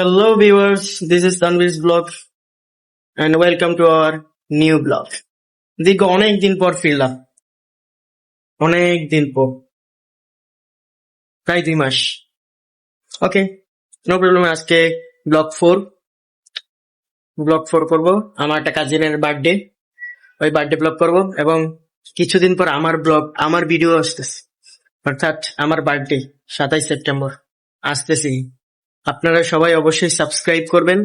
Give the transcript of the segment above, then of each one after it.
Hello viewers, this is Tanvir's vlog and welcome to our new vlog. দীর্ঘ অনেক দিন পর ফিরলাম, অনেক দিন পর, প্রায় 2 মাস। ওকে, নো প্রবলেম। আজকে ব্লগ 4 করব। আমার একটা কাজিনের বার্থডে, ওই বার্থডে ব্লগ করব এবং কিছুদিন পর আমার ভিডিও আসতেছে, অর্থাৎ আমার বার্থডে 27 সেপ্টেম্বর আসতেছি। আপনারা সবাই অবশ্যই সাবস্ক্রাইব করবেন,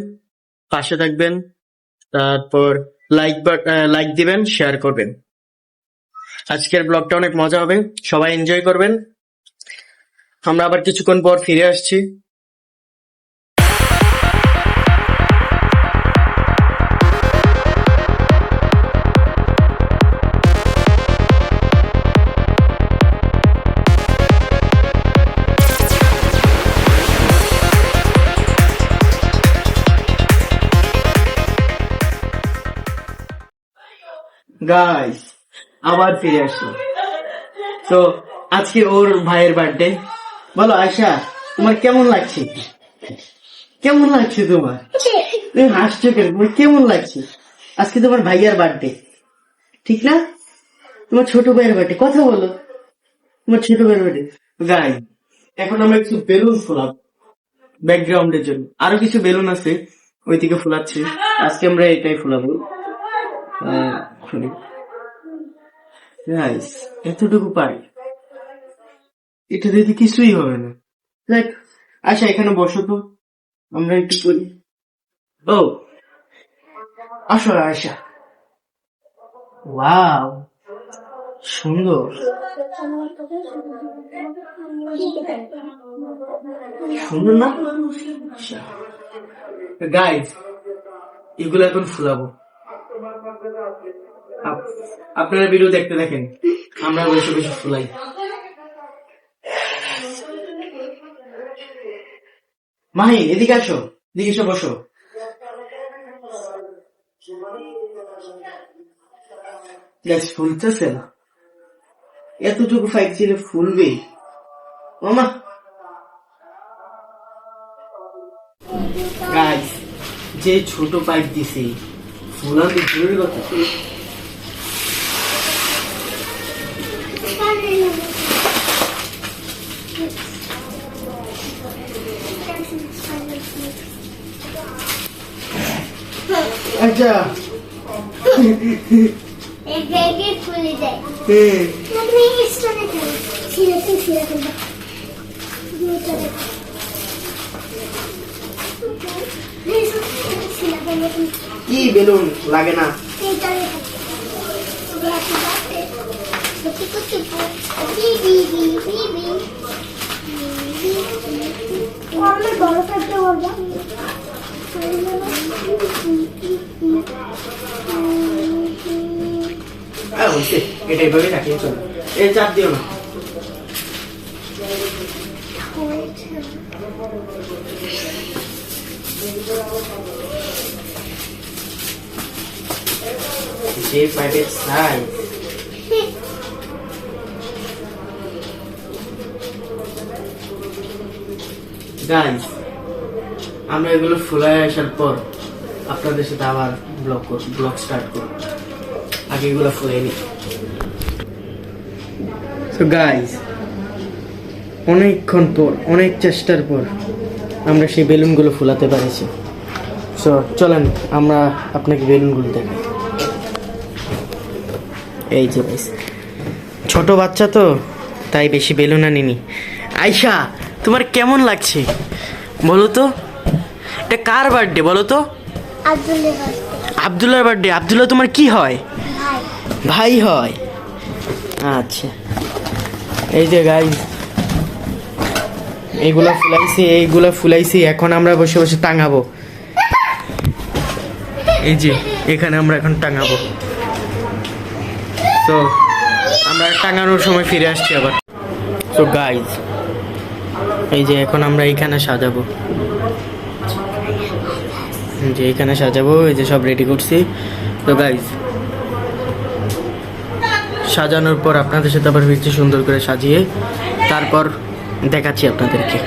পাশে থাকবেন, তারপর লাইক দিবেন, শেয়ার করবেন। আজকের ব্লগটা অনেক মজা হবে, সবাই এনজয় করবেন। আমরা আবার কিছুক্ষণ পর ফিরে আসছি। গাইস, আবার ফিরে আসলো। তো আজকে ওর ভাইয়ের বার্থডে। বলো আয়শা, তোমার কেমন লাগছে? কেমন লাগছে তোমার? তুমি হাসছো কেন? তোমার কেমন লাগছে? আজকে তোমার ভাইয়ার বার্থডে, ঠিক না? তোমার ছোট ভাইয়ের বার্থডে। কথা বলো, তোমার ছোট ভাইয়ের বার্থডে। গাই, এখন আমরা কিছু বেলুন ফোলাবো ব্যাকগ্রাউন্ডের জন্য। আরো কিছু বেলুন আছে, ওই দিকে ফোলাচ্ছি। আজকে আমরা এটাই ফোলাবো। গাইস, এতটুকু পারি, এটা দিতে কিছুই হবে না। দেখ আচ্ছা, এখানে বসো তো, আমরা একটু করি। ও আসো আয়শা, ওয়াও সুন্দর, সুন্দর না? গাইস, এগুলো এখন ফুলাবো। আপনারা ভিডিও দেখতে দেখেন, আমরা বেশি বেশি ফুলাই। মাহি, এদিকে আসো, এদিকে এসে বসো। গ্যাস ফুলতেছে না, এতটুকু ফাইট ছিল, ফুলবে মামা। গাইস, যে ছোট পাইপ দিছে, ফুলানো জরুরি কথা। আচ্ছা, एक बैग खुल जाए मैं इस तरह करूं, सीधे कर কি বেলুন লাগে না? बड़ा करते होगा। এটা এইভাবে রাখিয়ে চলো, এর চাপ দিও না। যে পাইপের সাইজ, গাইস, আমরা এগুলো ফুলায় আসার পর আপনাদের সাথে আবার ব্লগ স্টার্ট করব। আগে এগুলো ফুলাই নি। সো গাইস, অনেকক্ষণ পর, অনেক চেষ্টার পর আমরা সেই বেলুনগুলো ফুলাতে পেরেছি। সো চলেন আমরা আপনাকে বেলুনগুলো দেখাই। এই যে গাইস, ছোট বাচ্চা তো, তাই বেশি বেলুন আনিনি। আয়শা, তোমার কেমন লাগছে বলো তো? এটা কার বার্থডে বলো তো? আব্দুল্লাহর বার্থডে। আব্দুল্লাহ তোমার কি হয়? ভাই হয়। আচ্ছা, এই যে গাইস, এইগুলা ফুলাইছি, এখন আমরা বসে বসে টাঙাবো। এই যে এখানে আমরা এখন টাঙাবো। তো আমরা টাঙানোর সময় ফিরে আসছি আবার। তো গাইস, এই যে এখন আমরা এইখানে সাজাবো, এই যে সব রেডি করছি। তো গাইস, সাজানোর পর আপনাদের সাথে আবার ফিরছি সুন্দর করে সাজিয়ে, তারপর দেখাচ্ছি আপনাদেরকে।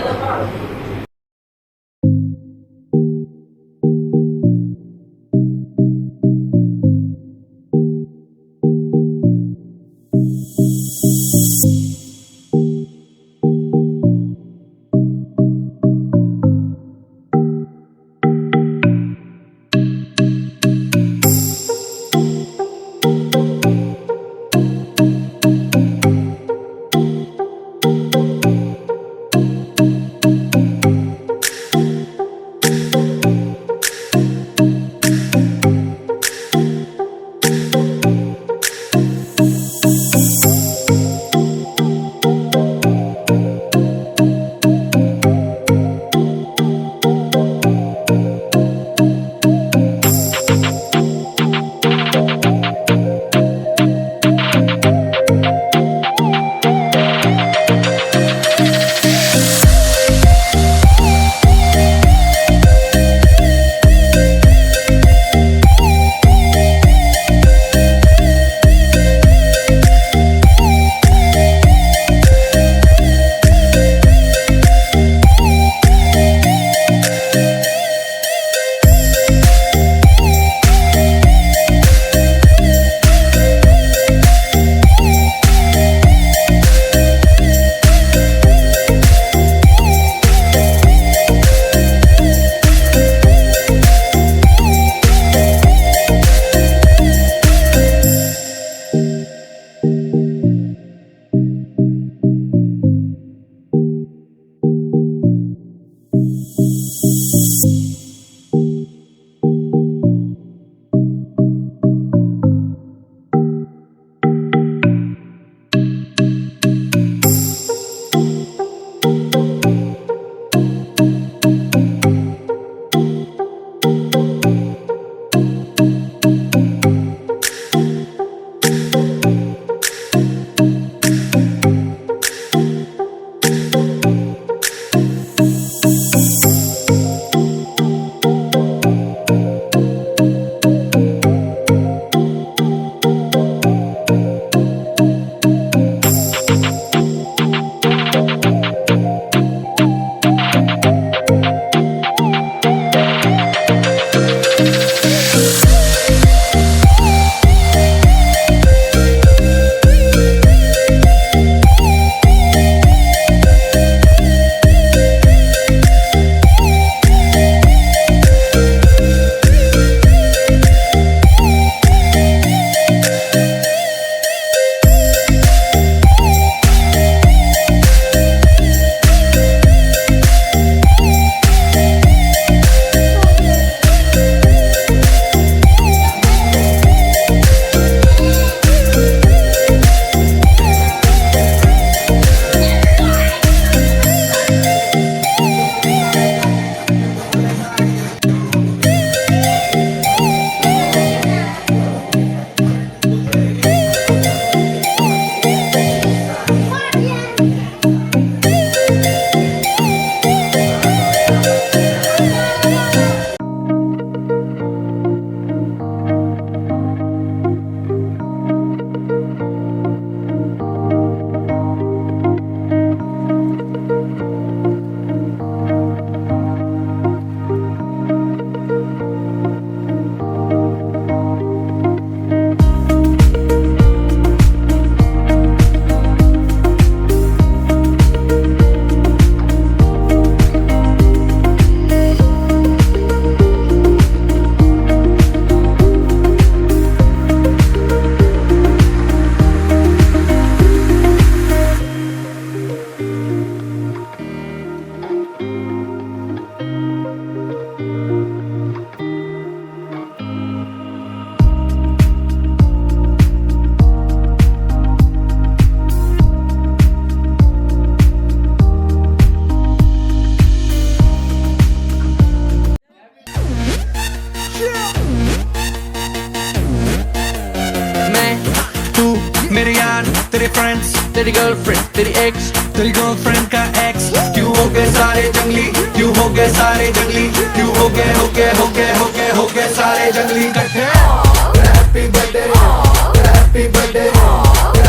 तेरे फ्रेंड्स, तेरी गर्लफ्रेंड, तेरी एक्स, तेरी गर्लफ्रेंड का एक्स, क्यों हो गए सारे जंगली, क्यों हो गए सारे जंगली, क्यों हो गए सारे जंगली इकट्ठे। Happy birthday, happy birthday,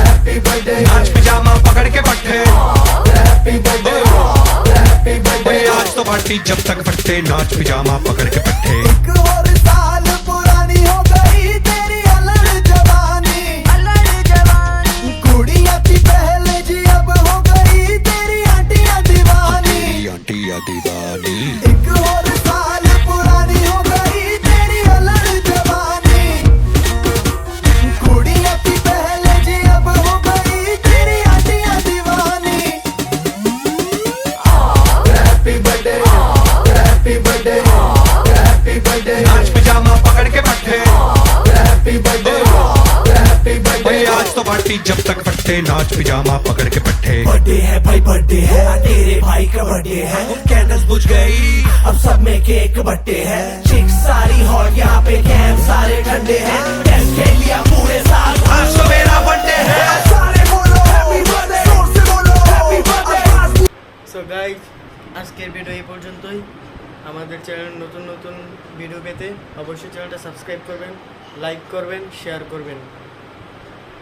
happy birthday, आज पिजामा पकड़ के पट्टे। हैप्पी बर्थडे, हैप्पी बर्थडे, आज तो पार्टी जब तक फट्टे, नाच पिजामा पकड़ के पट्टे। एक और साल पुरानी हो गई तेरी अलग जवानी, कुड़िया थी पहले जी अब हो गई तेरी आंटियां दीवानी। आंटिया दीवानी, एक और साल पुरानी हो गई तेरी अलग जवानी, कुड़िया थी पहले जी अब हो गई तेरी आंटियां दीवानी। Happy birthday, happy birthday, happy birthday, नाच पिजामा पकड़ के पट्टे। हैप्पी बर्थडे, हैप्पी बर्थडे, आज तो पार्टी जब तक फट्टे, नाच पिजामा पकड़ के पट्टे। बर्थडे है भाई बर्थडे है, तेरे भाई का बर्थडे है। कैंडल्स बुझ गई अब सब में केक बट्टे है। चिक सारी हॉट यहाँ पे कैंप सारे ठंडे हैं। टेस्ट खेल लिया पूरे साल, आज तो मेरा बर्थडे है। सारे बोलो हैप्पी बर्थडे, जोर से बोलो हैप्पी बर्थडे। সো গাইজ, আজকের ভিডিও এই পর্যন্তই। আমাদের চ্যানেল নতুন নতুন ভিডিও পেতে অবশ্যই চ্যানেলটা সাবস্ক্রাইব করবেন, লাইক করবেন, শেয়ার করবেন।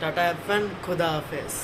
টাটা, হ্যাভ ফান, খোদা হাফেজ।